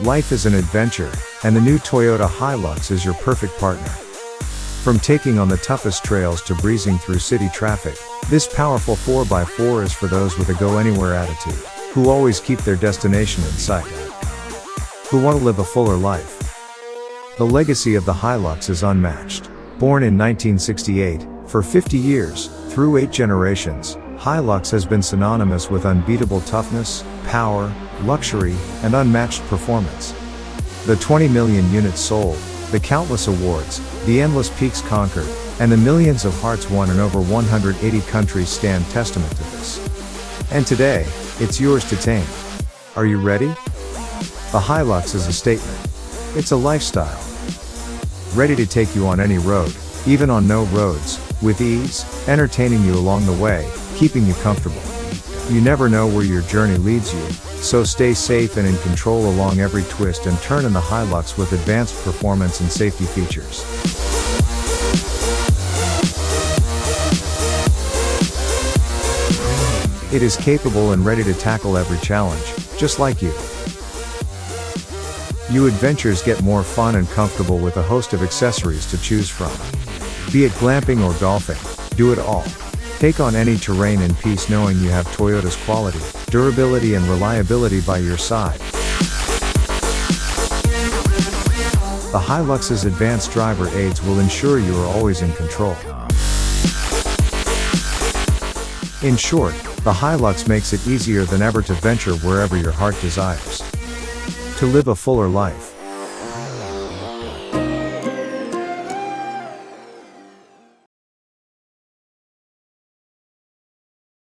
Life is an adventure, and the new Toyota Hilux is your perfect partner. From taking on the toughest trails to breezing through city traffic, this powerful 4x4 is for those with a go-anywhere attitude, who always keep their destination in sight, who want to live a fuller life. The legacy of the Hilux is unmatched. Born in 1968, for 50 years, through 8 generations, Hilux has been synonymous with unbeatable toughness, power, luxury, and unmatched performance. The 20 million units sold, the countless awards, the endless peaks conquered, and the millions of hearts won in over 180 countries stand testament to this. And today, it's yours to tame. Are you ready? The Hilux is a statement. It's a lifestyle. Ready to take you on any road, even on no roads, with ease, entertaining you along the way, keeping you comfortable. You never know where your journey leads you, so stay safe and in control along every twist and turn in the Hilux with advanced performance and safety features. It is capable and ready to tackle every challenge, just like you. You adventurers get more fun and comfortable with a host of accessories to choose from. Be it glamping or golfing, do it all. Take on any terrain in peace knowing you have Toyota's quality, durability and reliability by your side. The Hilux's advanced driver aids will ensure you are always in control. In short, the Hilux makes it easier than ever to venture wherever your heart desires. To live a fuller life.